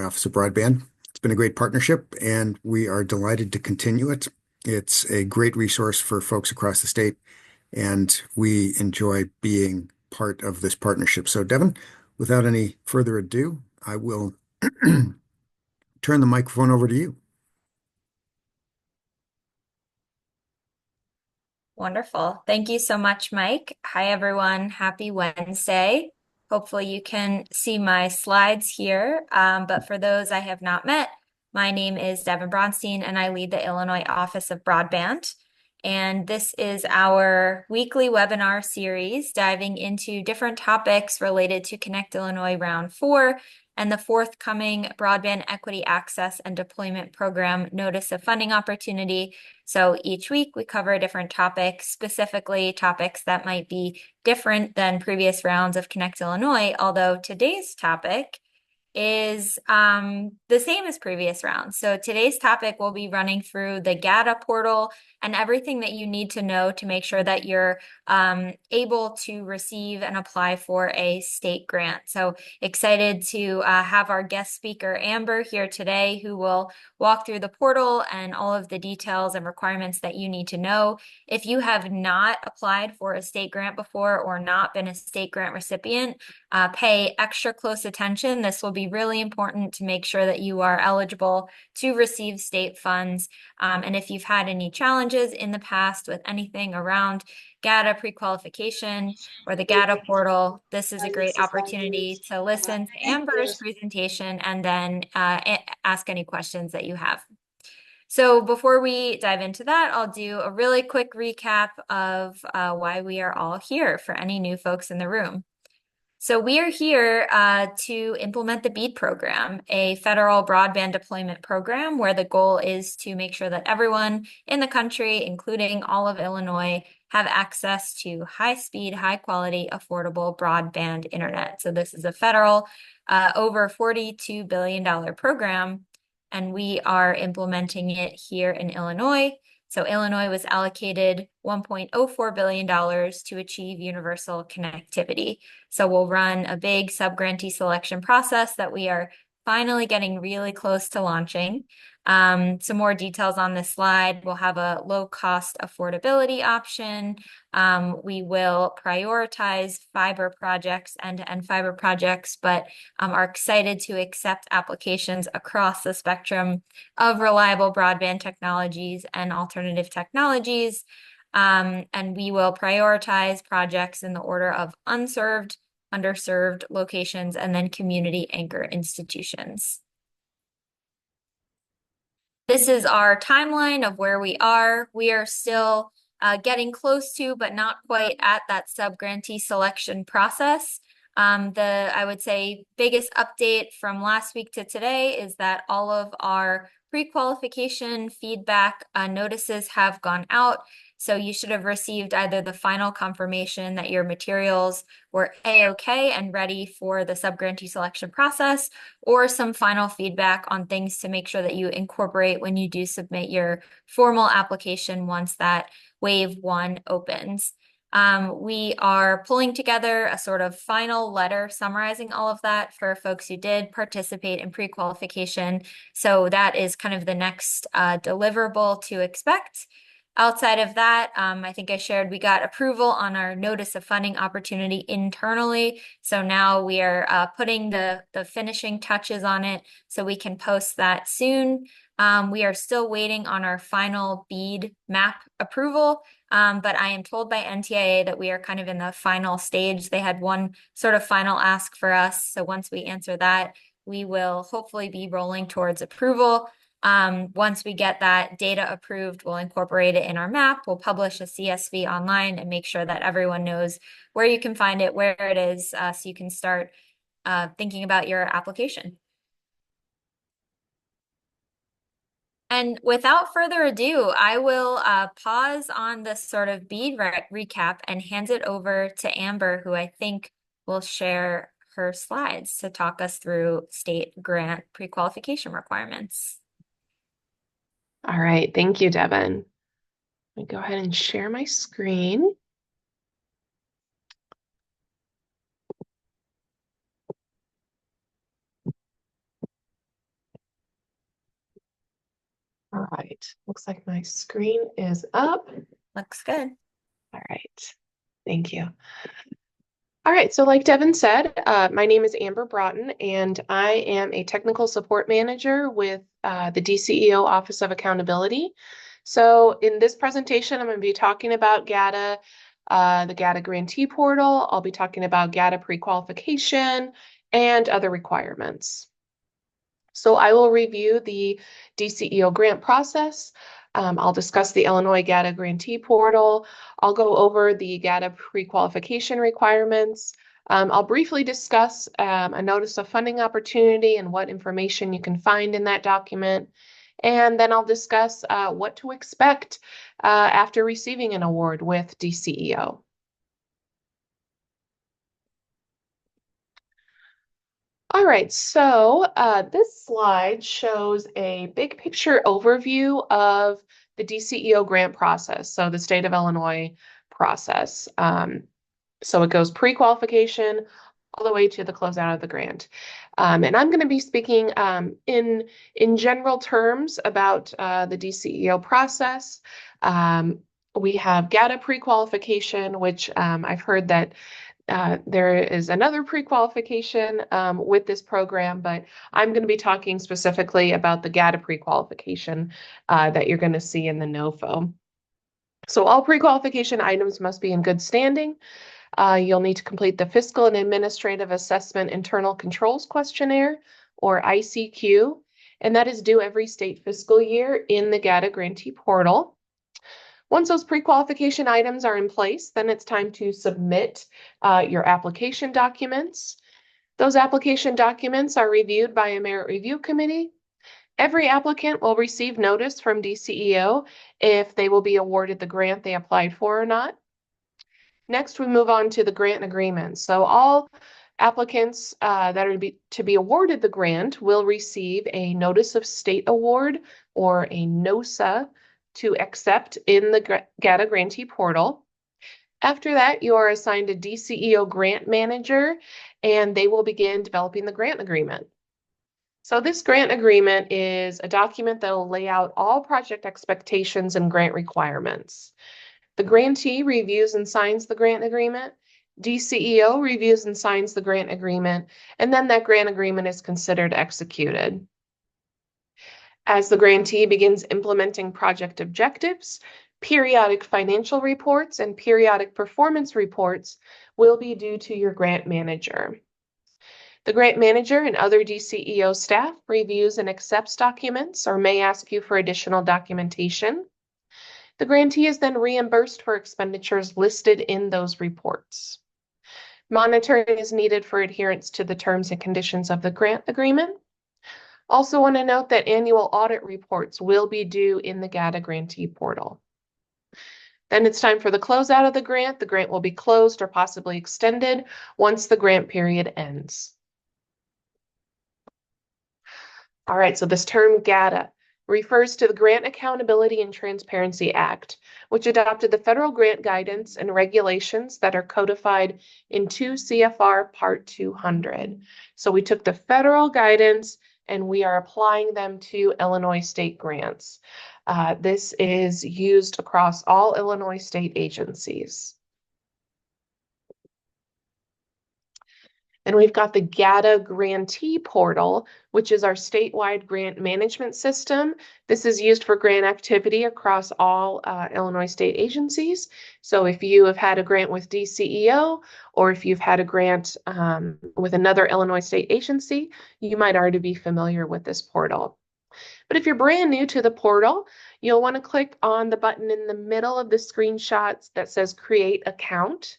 Office of Broadband. It's been a great partnership, and we are delighted to continue it. It's a great resource for folks across the state, and we enjoy being part of this partnership. So, Devin, without any further ado, I will turn the microphone over to you. Wonderful. Thank you so much, Mike. Hi, everyone. Happy Wednesday. Hopefully you can see my slides here. But for those I have not met, my name is Devin Bronstein, and I lead the Illinois Office of Broadband. And this is our weekly webinar series diving into different topics related to Connect Illinois Round 4 and the forthcoming Broadband Equity Access and Deployment Program Notice of Funding Opportunity. So each week we cover a different topic, specifically topics that might be different than previous rounds of Connect Illinois, although today's topic is the same as previous rounds. So today's topic will be running through the GATA portal and everything that you need to know to make sure that you're able to receive and apply for a state grant. So excited to have our guest speaker, Amber, here today, who will walk through the portal and all of the details and requirements that you need to know. If you have not applied for a state grant before or not been a state grant recipient, pay extra close attention. This will be really important to make sure that you are eligible to receive state funds. And if you've had any challenges in the past with anything around GATA pre-qualification or the GATA portal, this is a great opportunity to listen to Amber's presentation and then ask any questions that you have. So before we dive into that, I'll do a really quick recap of why we are all here for any new folks in the room. So we are here to implement the BEAD program, a federal broadband deployment program where the goal is to make sure that everyone in the country, including all of Illinois, have access to high-speed, high-quality, affordable broadband internet. So this is a federal over $42 billion program, and we are implementing it here in Illinois. So Illinois was allocated $1.04 billion to achieve universal connectivity. So we'll run a big sub-grantee selection process that we are finally getting really close to launching. Some more details on this slide. We'll have a low-cost affordability option. We will prioritize fiber projects, end-to-end fiber projects, but are excited to accept applications across the spectrum of reliable broadband technologies and alternative technologies. And we will prioritize projects in the order of unserved, underserved locations, and then community anchor institutions. This is our timeline of where we are. We are still getting close to, but not quite at that sub-grantee selection process. I would say, biggest update from last week to today is that all of our pre-qualification feedback notices have gone out. So you should have received either the final confirmation that your materials were A-OK and ready for the sub-grantee selection process, or some final feedback on things to make sure that you incorporate when you do submit your formal application once that wave 1 opens. We are pulling together a sort of final letter summarizing all of that for folks who did participate in pre-qualification. So that is kind of the next deliverable to expect. Outside of that, I think I shared we got approval on our notice of funding opportunity internally. So now we are putting the finishing touches on it so we can post that soon. We are still waiting on our final BEAD map approval, but I am told by NTIA that we are kind of in the final stage. They had one sort of final ask for us. So once we answer that, we will hopefully be rolling towards approval. Once we get that data approved, we'll incorporate it in our map. We'll publish a CSV online and make sure that everyone knows where you can find it, where it is, so you can start thinking about your application. And without further ado, I will pause on this sort of BEAD recap and hand it over to Amber, who I think will share her slides to talk us through state grant pre-qualification requirements. All right, thank you, Devin. Let me go ahead and share my screen. right. Looks like my screen is up. Looks good. All right. Thank you. All right, so like Devin said, my name is Amber Broughton, and I am a technical support manager with the DCEO Office of Accountability. So in this presentation, I'm going to be talking about GATA, the GATA grantee portal. I'll be talking about GATA pre-qualification and other requirements. So I will review the DCEO grant process. I'll discuss the Illinois GATA grantee portal. I'll go over the GATA pre-qualification requirements. I'll briefly discuss a notice of funding opportunity and what information you can find in that document. And then I'll discuss what to expect after receiving an award with DCEO. All right, so this slide shows a big picture overview of the DCEO grant process, so the state of Illinois process. So it goes pre-qualification all the way to the closeout of the grant. And I'm going to be speaking in general terms about the DCEO process. We have GATA pre-qualification, which I've heard that there is another pre-qualification with this program, but I'm going to be talking specifically about the GATA pre-qualification that you're going to see in the NOFO. So all pre-qualification items must be in good standing. You'll need to complete the Fiscal and Administrative Assessment Internal Controls Questionnaire, or ICQ, and that is due every state fiscal year in the GATA grantee portal. Once those pre-qualification items are in place, then it's time to submit your application documents. Those application documents are reviewed by a merit review committee. Every applicant will receive notice from DCEO if they will be awarded the grant they applied for or not. Next, we move on to the grant agreement. So all applicants that are to be awarded the grant will receive a notice of state award, or a NOSA, to accept in the GATA grantee portal. After that, you are assigned a DCEO grant manager, and they will begin developing the grant agreement. So this grant agreement is a document that will lay out all project expectations and grant requirements. The grantee reviews and signs the grant agreement. DCEO reviews and signs the grant agreement, and then that grant agreement is considered executed. As the grantee begins implementing project objectives, periodic financial reports and periodic performance reports will be due to your grant manager. The grant manager and other DCEO staff reviews and accepts documents or may ask you for additional documentation. The grantee is then reimbursed for expenditures listed in those reports. Monitoring is needed for adherence to the terms and conditions of the grant agreement. Also want to note that annual audit reports will be due in the GATA grantee portal. Then it's time for the closeout of the grant. The grant will be closed or possibly extended once the grant period ends. All right, so this term GATA refers to the Grant Accountability and Transparency Act, which adopted the federal grant guidance and regulations that are codified in 2 CFR Part 200. So we took the federal guidance and we are applying them to Illinois state grants. This is used across all Illinois state agencies. And we've got the GATA grantee portal, which is our statewide grant management system. This is used for grant activity across all Illinois state agencies. So if you have had a grant with DCEO, or if you've had a grant with another Illinois state agency, you might already be familiar with this portal. But if you're brand new to the portal, you'll want to click on the button in the middle of the screenshots that says Create Account.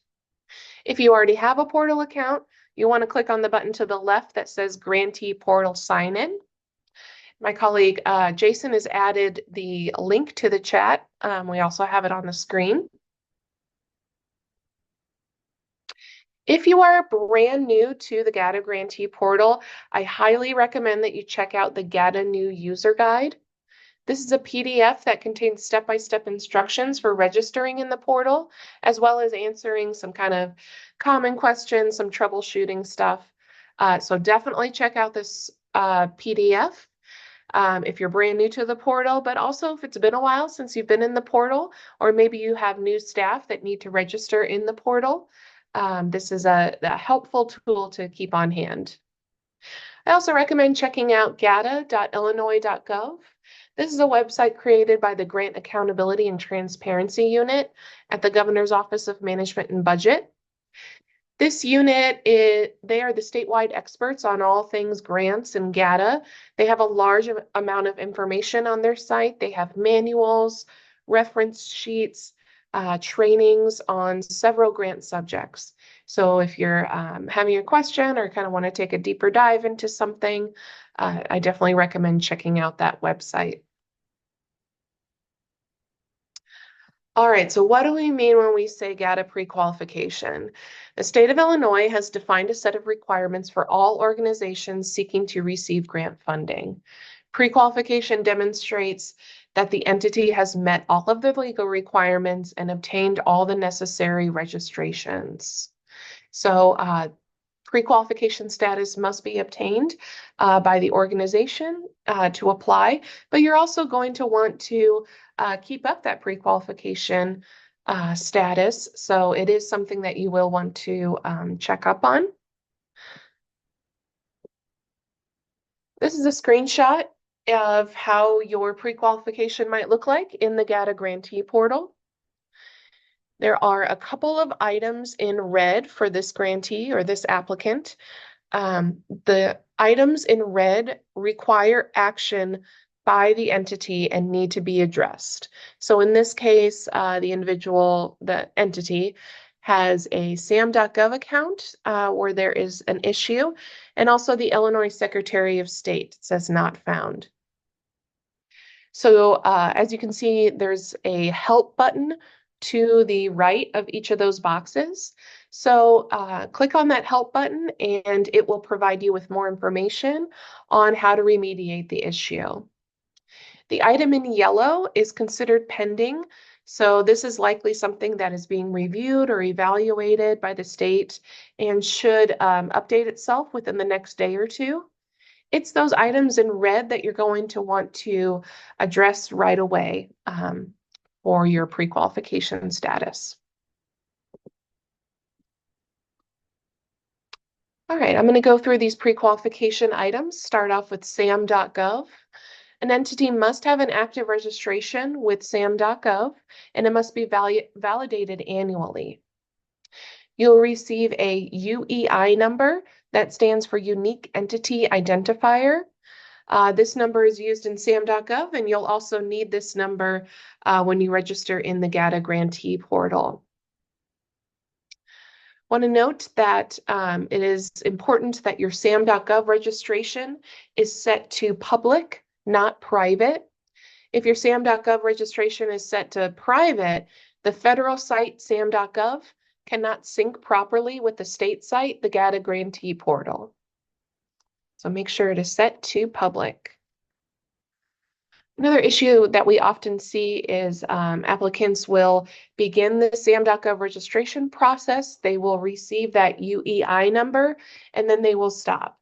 If you already have a portal account, you want to click on the button to the left that says Grantee Portal Sign In. My colleague Jason has added the link to the chat. We also have it on the screen. If you are brand new to the GATA Grantee portal, I highly recommend that you check out the GATA New User Guide. This is a PDF that contains step-by-step instructions for registering in the portal, as well as answering some kind of common questions, some troubleshooting stuff. So definitely check out this PDF. if you're brand new to the portal, but also if it's been a while since you've been in the portal, or maybe you have new staff that need to register in the portal. This is a helpful tool to keep on hand. I also recommend checking out gata.illinois.gov. This is a website created by the Grant Accountability and Transparency Unit at the Governor's Office of Management and Budget. This unit, they are the statewide experts on all things grants and GATA. They have a large amount of information on their site. They have manuals, reference sheets, trainings on several grant subjects. So if you're having a question or kind of want to take a deeper dive into something, I definitely recommend checking out that website. All right, so what do we mean when we say GATA pre-qualification? The state of Illinois has defined a set of requirements for all organizations seeking to receive grant funding. Pre-qualification demonstrates that the entity has met all of the legal requirements and obtained all the necessary registrations. So pre-qualification status must be obtained by the organization to apply, but you're also going to want to keep up that pre-qualification status. So it is something that you will want to check up on. This is a screenshot of how your pre-qualification might look like in the GATA grantee portal. There are a couple of items in red for this grantee or this applicant. The items in red require action by the entity and need to be addressed. So in this case, the entity, has a sam.gov account where there is an issue, and also the Illinois Secretary of State says not found. So as you can see, there's a help button to the right of each of those boxes. So click on that help button and it will provide you with more information on how to remediate the issue. The item in yellow is considered pending. So this is likely something that is being reviewed or evaluated by the state and should update itself within the next day or two. It's those items in red that you're going to want to address right away for your pre-qualification status. All right, I'm going to go through these pre-qualification items. Start off with sam.gov. An entity must have an active registration with sam.gov, and it must be validated annually. You'll receive a UEI number that stands for Unique Entity Identifier. This number is used in sam.gov, and you'll also need this number when you register in the GATA grantee portal. Want to note that it is important that your sam.gov registration is set to public, not private. If your sam.gov registration is set to private, the federal site sam.gov cannot sync properly with the state site, the GATA grantee portal. So make sure it is set to public. Another issue that we often see is applicants will begin the sam.gov registration process. They will receive that UEI number, and then they will stop.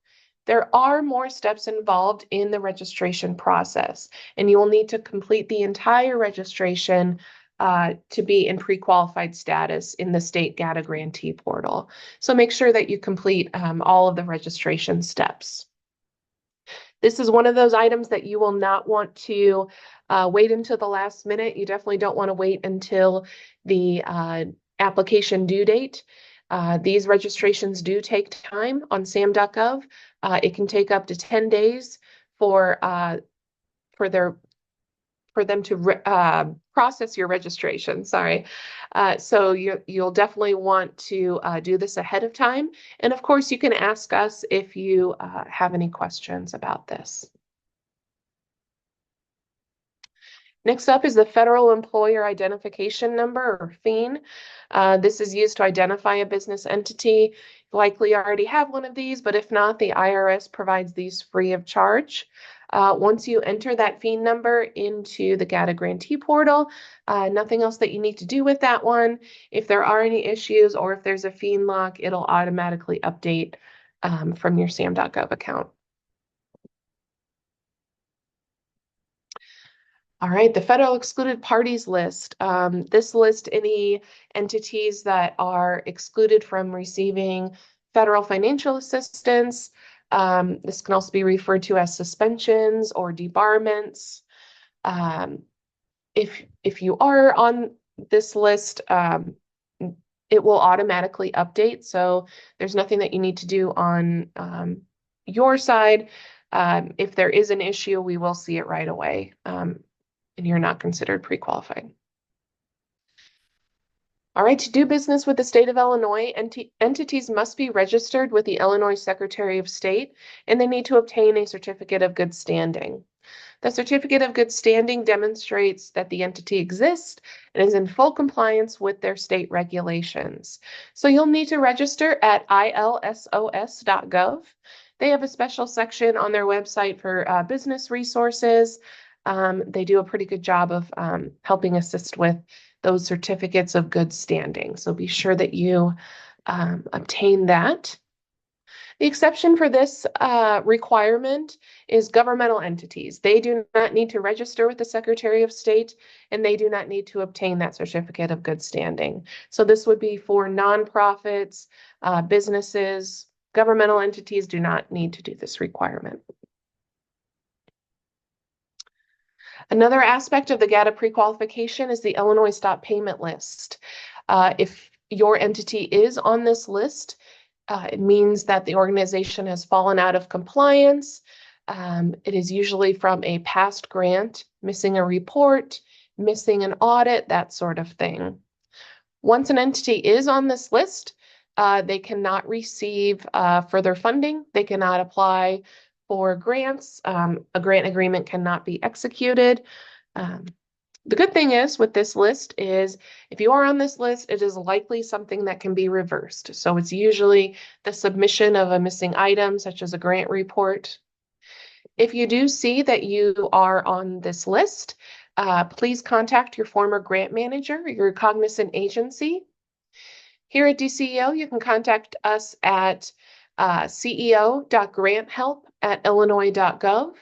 There are more steps involved in the registration process, and you will need to complete the entire registration to be in pre-qualified status in the state GATA grantee portal. So make sure that you complete all of the registration steps. This is one of those items that you will not want to wait until the last minute. You definitely don't want to wait until the application due date. These registrations do take time on sam.gov. It can take up to 10 days for them to process your registration, sorry. So you'll definitely want to do this ahead of time. And of course, you can ask us if you have any questions about this. Next up is the Federal Employer Identification Number, or FEIN. This is used to identify a business entity. You likely already have one of these, but if not, the IRS provides these free of charge. Once you enter that FEIN number into the GATA grantee portal, nothing else that you need to do with that one. If there are any issues or if there's a FEIN lock, it'll automatically update from your sam.gov account. All right, the federal excluded parties list. This lists any entities that are excluded from receiving federal financial assistance. This can also be referred to as suspensions or debarments. Um, if you are on this list, it will automatically update. So there's nothing that you need to do on your side. If there is an issue, we will see it right away. And you're not considered pre-qualified. All right, to do business with the state of Illinois, entities must be registered with the Illinois Secretary of State, and they need to obtain a certificate of good standing. The certificate of good standing demonstrates that the entity exists and is in full compliance with their state regulations. So you'll need to register at ilsos.gov. They have a special section on their website for business resources. They do a pretty good job of helping assist with those certificates of good standing. So be sure that you obtain that. The exception for this requirement is governmental entities. They do not need to register with the Secretary of State, and they do not need to obtain that certificate of good standing. So this would be for nonprofits, businesses. Governmental entities do not need to do this requirement. Another aspect of the GATA pre-qualification is the Illinois Stop Payment List. If your entity is on this list, it means that the organization has fallen out of compliance. It is usually from a past grant, missing a report, missing an audit, that sort of thing. Once an entity is on this list, they cannot receive further funding. They cannot apply for grants. A grant agreement cannot be executed. The good thing is with this list is if you are on this list, it is likely something that can be reversed. So it's usually the submission of a missing item, such as a grant report. If you do see that you are on this list, please contact your former grant manager, your cognizant agency. Here at DCEO, you can contact us at ceo.granthelp@illinois.gov,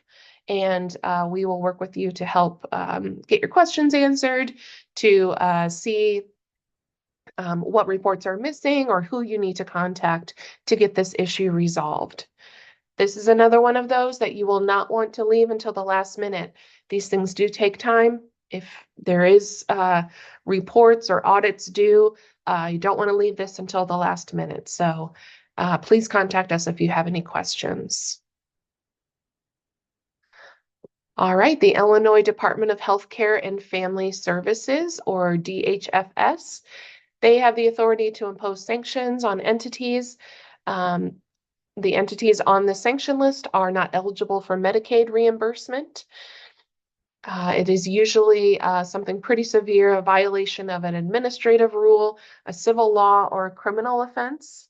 and we will work with you to help get your questions answered, to see what reports are missing or who you need to contact to get this issue resolved. This is another one of those that you will not want to leave until the last minute. These things do take time. If there is reports or audits due, you don't want to leave this until the last minute. So please contact us if you have any questions. All right, the Illinois Department of Healthcare and Family Services, or DHFS, they have the authority to impose sanctions on entities. The entities on the sanction list are not eligible for Medicaid reimbursement. It is usually something pretty severe, a violation of an administrative rule, a civil law, or a criminal offense.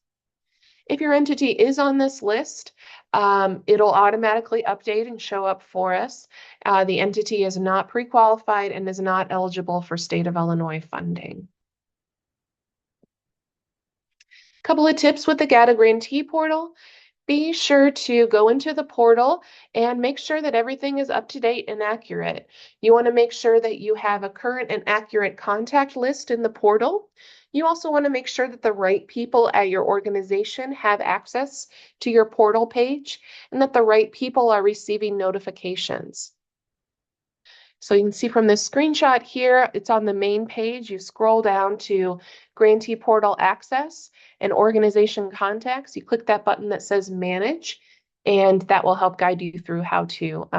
If your entity is on this list, it'll automatically update and show up for us. The entity is not pre-qualified and is not eligible for state of Illinois funding. Couple of tips with the GATA grantee portal. Be sure to go into the portal and make sure that everything is up to date and accurate. You want to make sure that you have a current and accurate contact list in the portal. You also want to make sure that the right people at your organization have access to your portal page and that the right people are receiving notifications. So you can see from this screenshot here, it's on the main page. You scroll down to Grantee Portal Access and Organization Contacts. You click that button that says Manage, and that will help guide you through how to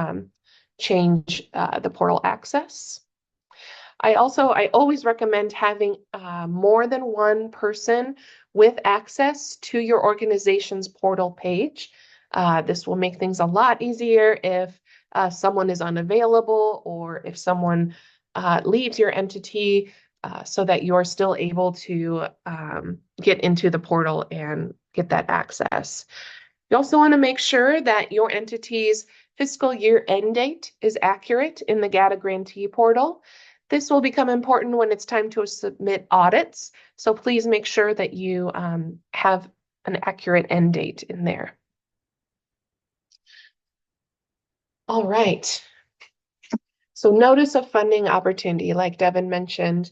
change the portal access. I always recommend having more than one person with access to your organization's portal page. This will make things a lot easier if someone is unavailable or if someone leaves your entity, so that you're still able to get into the portal and get that access. You also want to make sure that your entity's fiscal year end date is accurate in the GATA grantee portal. This will become important when it's time to submit audits, so please make sure that you have an accurate end date in there. All right. So notice of funding opportunity, like Devin mentioned,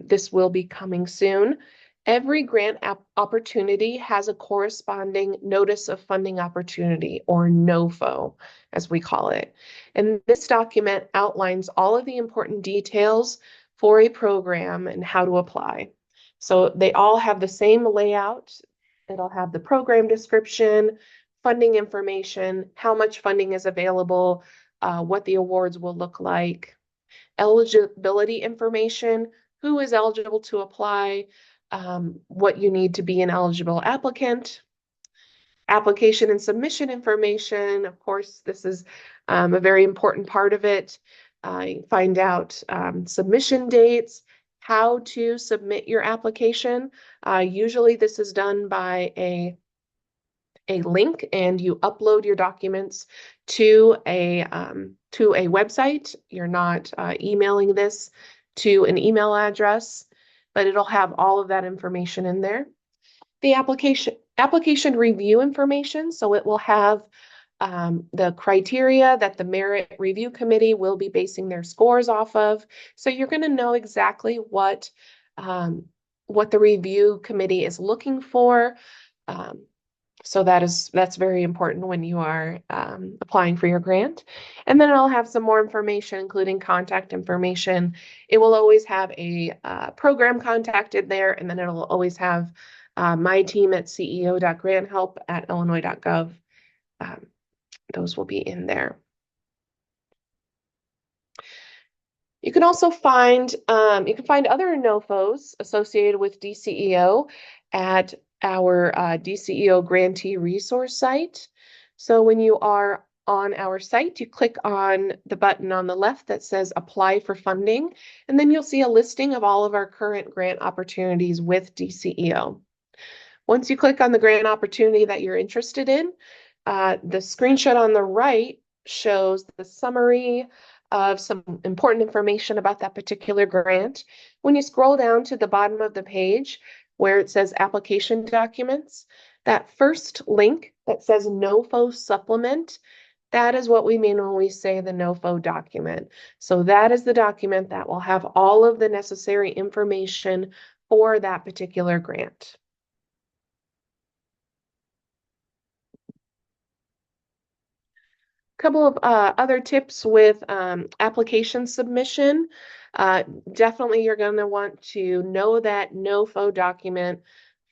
this will be coming soon. Every grant opportunity has a corresponding notice of funding opportunity, or NOFO, as we call it. And this document outlines all of the important details for a program and how to apply. So they all have the same layout. It'll have the program description, funding information, how much funding is available, what the awards will look like, eligibility information, who is eligible to apply, what you need to be an eligible applicant, application and submission information. Of course, this is a very important part of it. Find out submission dates, how to submit your application. Usually this is done by a link, and you upload your documents to a website. You're not emailing this to an email address, but it'll have all of that information in there. The application review information, so it will have the criteria that the merit review committee will be basing their scores off of. So you're going to know exactly what the review committee is looking for. So that's very important when you are applying for your grant. And then it'll have some more information, including contact information. It will always have a program contacted there, and then it'll always have my team at ceo.granthelp@illinois.gov. Those will be in there. You can also find other NOFOs associated with DCEO at our DCEO grantee resource site. So when you are on our site, you click on the button on the left that says apply for funding, and then you'll see a listing of all of our current grant opportunities with DCEO. Once you click on the grant opportunity that you're interested in, the screenshot on the right shows the summary of some important information about that particular grant. When you scroll down to the bottom of the page where it says application documents, that first link that says NOFO supplement, that is what we mean when we say the NOFO document. So that is the document that will have all of the necessary information for that particular grant. Couple of other tips with application submission. Definitely you're going to want to know that NOFO document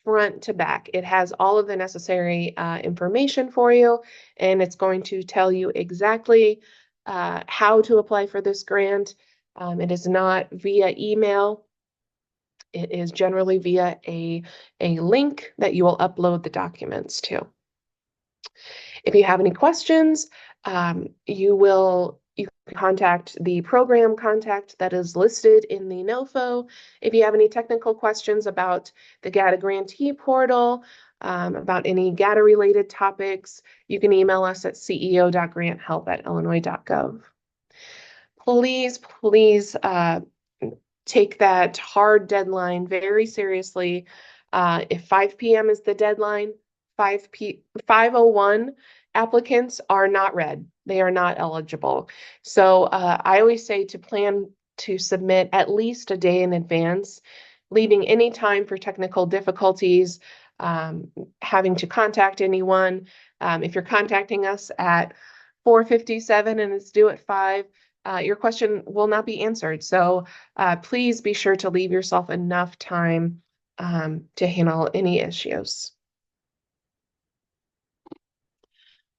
front to back. It has all of the necessary information for you, and it's going to tell you exactly how to apply for this grant. It is not via email. It is generally via a link that you will upload the documents to. If you have any questions, you can contact the program contact that is listed in the NOFO. If you have any technical questions about the GATA grantee portal, about any GATA related topics, you can email us at ceo.granthelp@illinois.gov. Please take that hard deadline very seriously. If 5 p.m. is the deadline, 5:01 applicants are not read. They are not eligible. So I always say to plan to submit at least a day in advance, leaving any time for technical difficulties, having to contact anyone. If you're contacting us at 4:57 and it's due at 5, your question will not be answered. So please be sure to leave yourself enough time to handle any issues.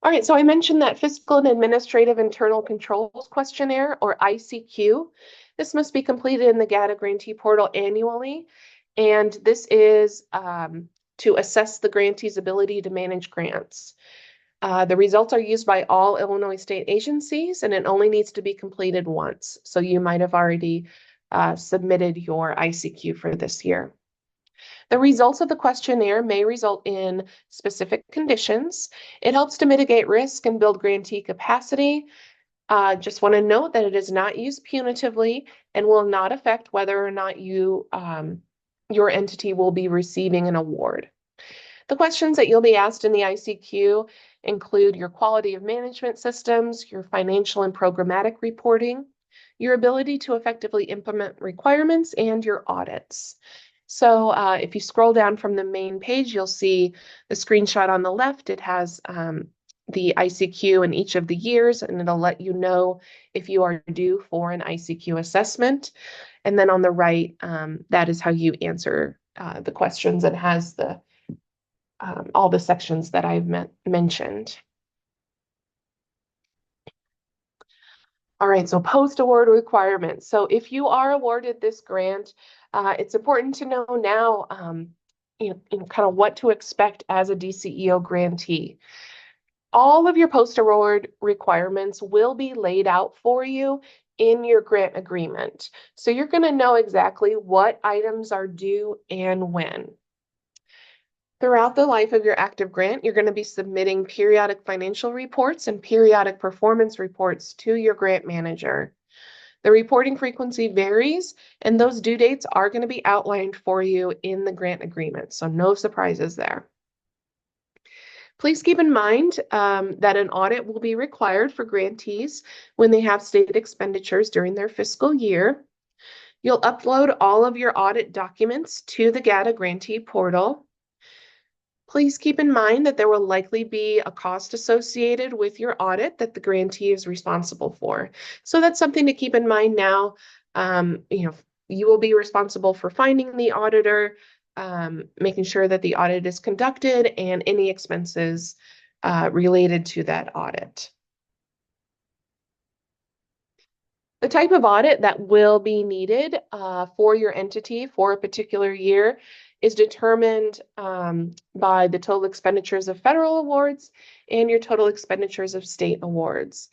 All right, so I mentioned that Fiscal and Administrative Internal Controls Questionnaire, or ICQ. This must be completed in the GATA grantee portal annually, and this is to assess the grantee's ability to manage grants. The results are used by all Illinois state agencies, and it only needs to be completed once. So you might have already submitted your ICQ for this year. The results of the questionnaire may result in specific conditions. It helps to mitigate risk and build grantee capacity. Just want to note that it is not used punitively and will not affect whether or not your entity will be receiving an award. The questions that you'll be asked in the ICQ include your quality of management systems, your financial and programmatic reporting, your ability to effectively implement requirements, and your audits. So if you scroll down from the main page, you'll see the screenshot on the left. It has the ICQ in each of the years, and it'll let you know if you are due for an ICQ assessment. And then on the right, that is how you answer the questions. It has the all the sections that I've mentioned. All right, so post-award requirements. So if you are awarded this grant, it's important to know now, kind of what to expect as a DCEO grantee. All of your post-award requirements will be laid out for you in your grant agreement. So you're going to know exactly what items are due and when. Throughout the life of your active grant, you're going to be submitting periodic financial reports and periodic performance reports to your grant manager. The reporting frequency varies, and those due dates are going to be outlined for you in the grant agreement, so no surprises there. Please keep in mind that an audit will be required for grantees when they have stated expenditures during their fiscal year. You'll upload all of your audit documents to the GATA grantee portal. Please keep in mind that there will likely be a cost associated with your audit that the grantee is responsible for. So that's something to keep in mind now. You will be responsible for finding the auditor, making sure that the audit is conducted, and any expenses related to that audit. The type of audit that will be needed for your entity for a particular year is determined by the total expenditures of federal awards and your total expenditures of state awards.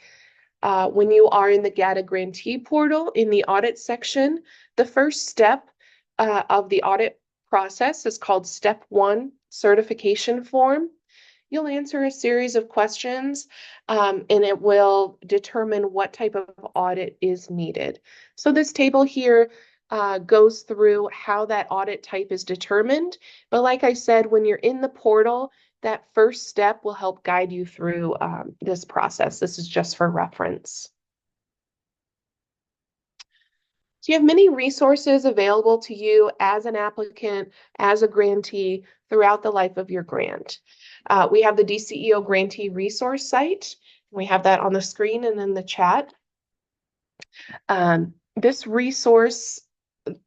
When you are in the GATA grantee portal in the audit section, the first step of the audit process is called Step 1 Certification Form. You'll answer a series of questions and it will determine what type of audit is needed. So this table here goes through how that audit type is determined. But like I said, when you're in the portal, that first step will help guide you through this process. This is just for reference. So you have many resources available to you as an applicant, as a grantee throughout the life of your grant. We have the DCEO grantee resource site. We have that on the screen and in the chat.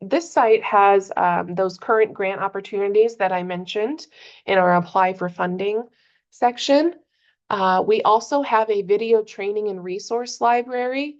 This site has those current grant opportunities that I mentioned in our apply for funding section. We also have a video training and resource library.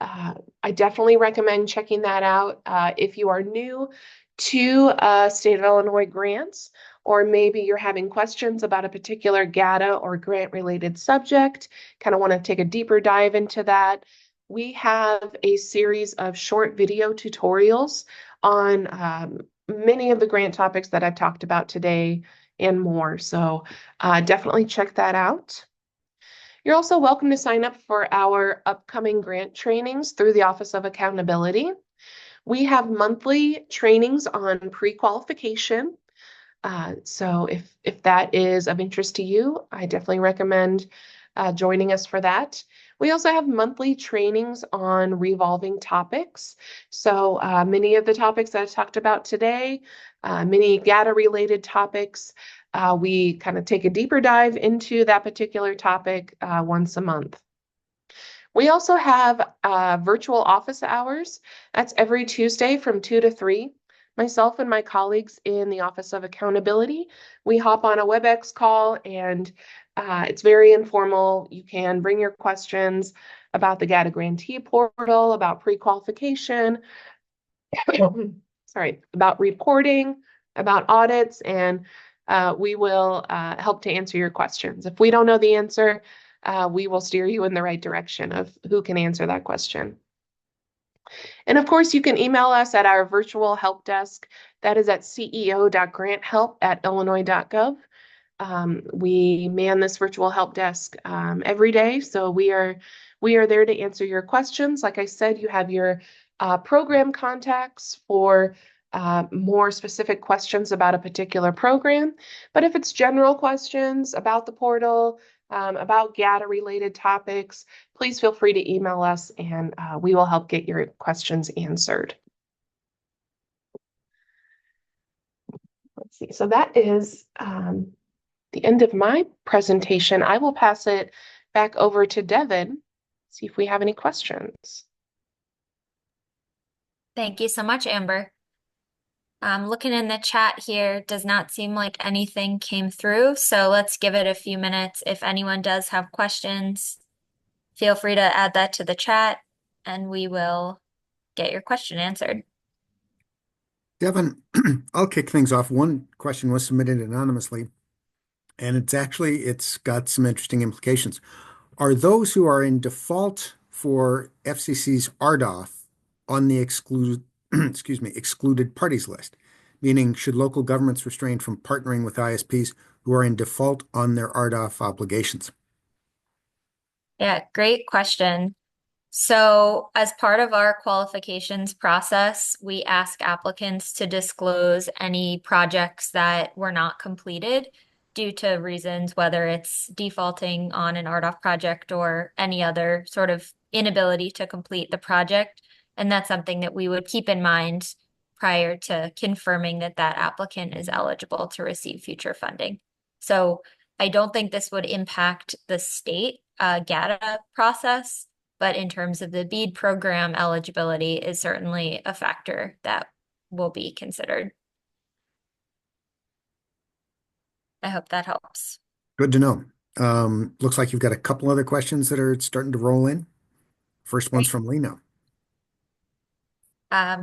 I definitely recommend checking that out if you are new to State of Illinois grants, or maybe you're having questions about a particular GATA or grant-related subject, kind of want to take a deeper dive into that. We have a series of short video tutorials on many of the grant topics that I've talked about today and more. So definitely check that out. You're also welcome to sign up for our upcoming grant trainings through the Office of Accountability. We have monthly trainings on pre-qualification. So if that is of interest to you, I definitely recommend joining us for that. We also have monthly trainings on revolving topics. So many of the topics that I talked about today, many GATA-related topics, we kind of take a deeper dive into that particular topic once a month. We also have virtual office hours. That's every Tuesday from 2 to 3. Myself and my colleagues in the Office of Accountability, we hop on a WebEx call and it's very informal. You can bring your questions about the GATA grantee portal, about pre-qualification, sorry, about reporting, about audits, and we will help to answer your questions. If we don't know the answer, we will steer you in the right direction of who can answer that question. And of course, you can email us at our virtual help desk. That is at ceo.granthelp@illinois.gov. We man this virtual help desk every day, so we are there to answer your questions. Like I said, you have your program contacts for more specific questions about a particular program. But if it's general questions about the portal, about GATA related topics, please feel free to email us and we will help get your questions answered. Let's see. So that is the end of my presentation. I will pass it back over to Devin, see if we have any questions. Thank you so much, Amber. Looking in the chat here, does not seem like anything came through, so let's give it a few minutes. If anyone does have questions, feel free to add that to the chat and we will get your question answered. Devin, I'll kick things off. One question was submitted anonymously, and it's got some interesting implications. Are those who are in default for FCC's RDOF on the excluded parties list? Meaning, should local governments refrain from partnering with ISPs who are in default on their RDOF obligations? Yeah, great question. So, as part of our qualifications process, we ask applicants to disclose any projects that were not completed due to reasons, whether it's defaulting on an RDOF project or any other sort of inability to complete the project. And that's something that we would keep in mind prior to confirming that that applicant is eligible to receive future funding. So, I don't think this would impact the state GATA process. But in terms of the BEAD program, eligibility is certainly a factor that will be considered. I hope that helps. Good to know. Looks like you've got a couple other questions that are starting to roll in. First one's Great. from Lena.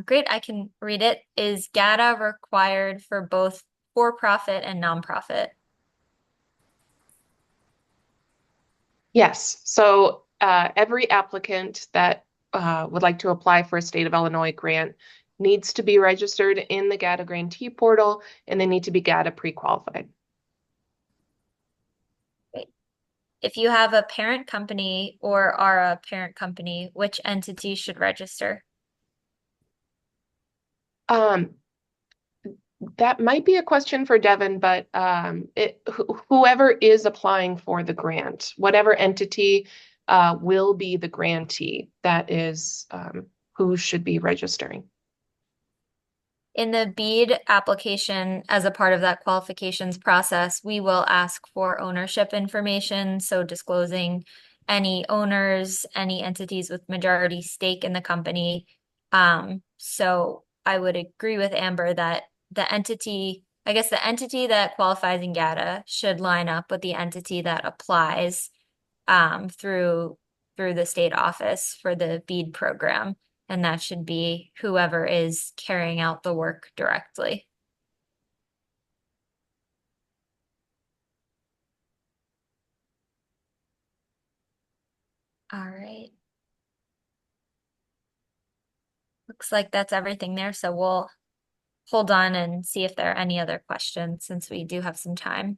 Great, I can read it. Is GATA required for both for-profit and nonprofit? Yes. So every applicant that would like to apply for a state of Illinois grant needs to be registered in the GATA grantee portal, and they need to be GATA pre-qualified. Great. If you have a parent company or are a parent company, which entity should register? That might be a question for Devin, but whoever is applying for the grant, whatever entity will be the grantee, that is who should be registering. In the BEAD application, as a part of that qualifications process, we will ask for ownership information, so disclosing any owners, any entities with majority stake in the company. So I would agree with Amber that the entity that qualifies in GATA should line up with the entity that applies through the state office for the BEAD program. And that should be whoever is carrying out the work directly. All right. Looks like that's everything there. So we'll hold on and see if there are any other questions since we do have some time.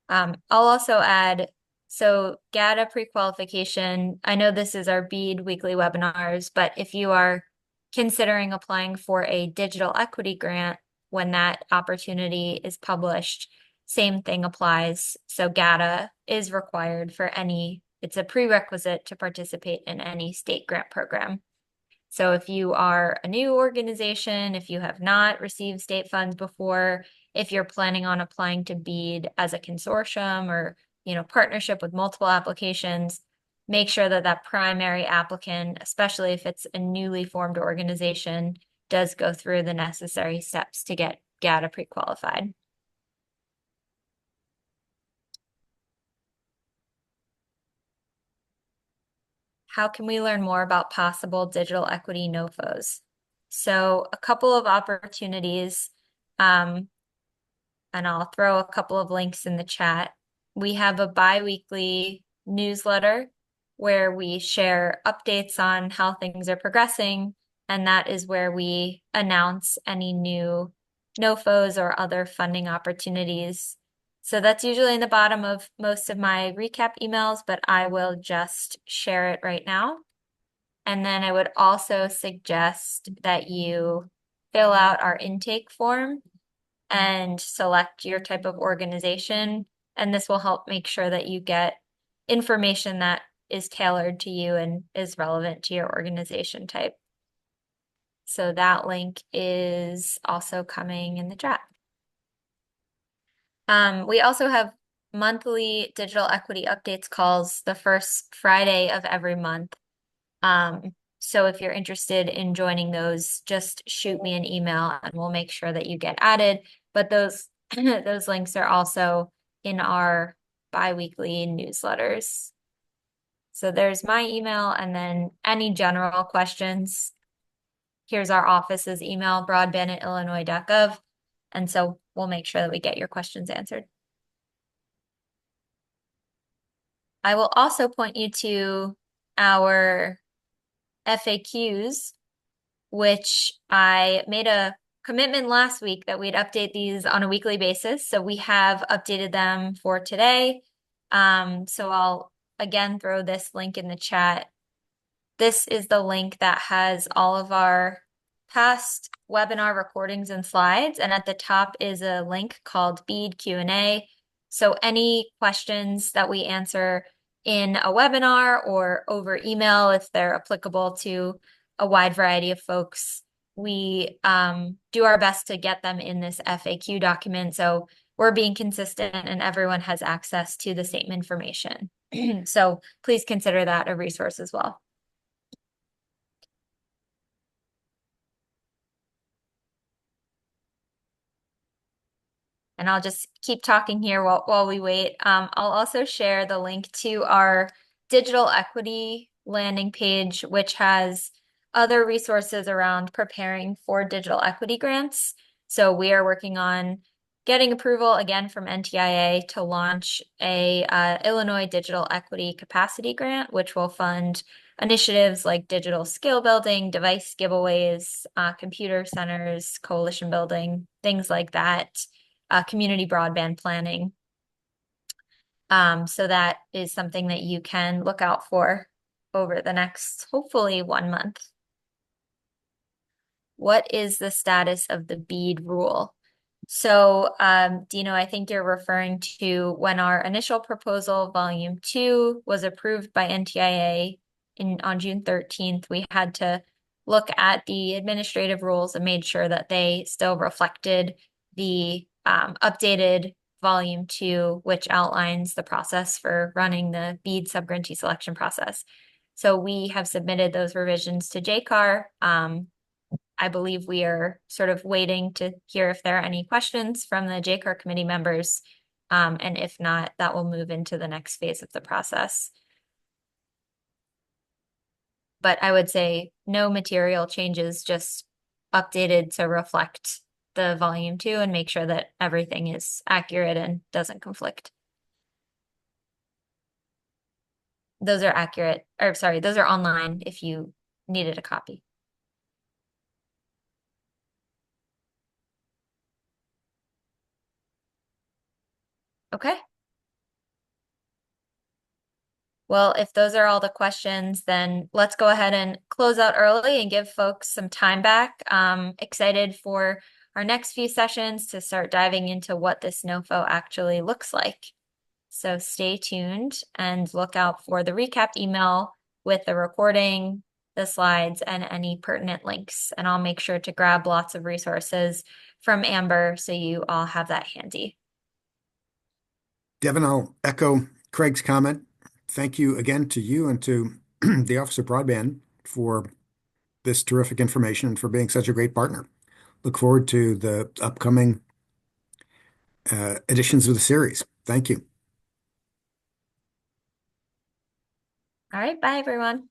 I'll also add, so GATA pre-qualification, I know this is our BEAD weekly webinars, but if you are considering applying for a digital equity grant, when that opportunity is published, same thing applies. So GATA is required for it's a prerequisite to participate in any state grant program. So if you are a new organization, if you have not received state funds before, if you're planning on applying to BEAD as a consortium or, partnership with multiple applications, make sure that that primary applicant, especially if it's a newly formed organization, does go through the necessary steps to get GATA pre-qualified. How can we learn more about possible digital equity NOFOs? So a couple of opportunities, and I'll throw a couple of links in the chat. We have a bi-weekly newsletter where we share updates on how things are progressing, and that is where we announce any new NOFOs or other funding opportunities. So that's usually in the bottom of most of my recap emails, but I will just share it right now. And then I would also suggest that you fill out our intake form and select your type of organization. And this will help make sure that you get information that is tailored to you and is relevant to your organization type. So that link is also coming in the chat. We also have monthly digital equity updates calls the first Friday of every month. So if you're interested in joining those, just shoot me an email and we'll make sure that you get added. But those those links are also in our biweekly newsletters. So there's my email, and then any general questions. Here's our office's email, broadband@illinois.gov. And so we'll make sure that we get your questions answered. I will also point you to our FAQs, which I made a commitment last week that we'd update these on a weekly basis. So we have updated them for today. So I'll again throw this link in the chat. This is the link that has all of our past webinar recordings and slides. And at the top is a link called BEAD Q&A. So any questions that we answer in a webinar or over email, if they're applicable to a wide variety of folks, we do our best to get them in this FAQ document. So we're being consistent and everyone has access to the same information. So please consider that a resource as well. And I'll just keep talking here while we wait. I'll also share the link to our digital equity landing page, which has other resources around preparing for digital equity grants. So we are working on getting approval again from NTIA to launch a Illinois Digital Equity Capacity Grant, which will fund initiatives like digital skill building, device giveaways, computer centers, coalition building, things like that. Community broadband planning. So that is something that you can look out for over the next, hopefully, 1 month. What is the status of the BEAD rule? So, Dino, I think you're referring to when our initial proposal, volume 2, was approved by NTIA on June 13th, we had to look at the administrative rules and made sure that they still reflected the updated volume 2, which outlines the process for running the BEAD sub-grantee selection process. So we have submitted those revisions to JCAR. I believe we are sort of waiting to hear if there are any questions from the JCAR committee members. And if not, that will move into the next phase of the process. But I would say no material changes, just updated to reflect the volume 2 and make sure that everything is accurate and doesn't conflict. Those are accurate, or sorry, those are online if you needed a copy. Okay. Well, if those are all the questions, then let's go ahead and close out early and give folks some time back. Excited for our next few sessions to start diving into what this NOFO actually looks like. So stay tuned and look out for the recap email with the recording, the slides, and any pertinent links. And I'll make sure to grab lots of resources from Amber so you all have that handy. Devin, I'll echo Craig's comment. Thank you again to you and to the Office of Broadband for this terrific information and for being such a great partner. Look forward to the upcoming editions of the series. Thank you. All right, bye everyone.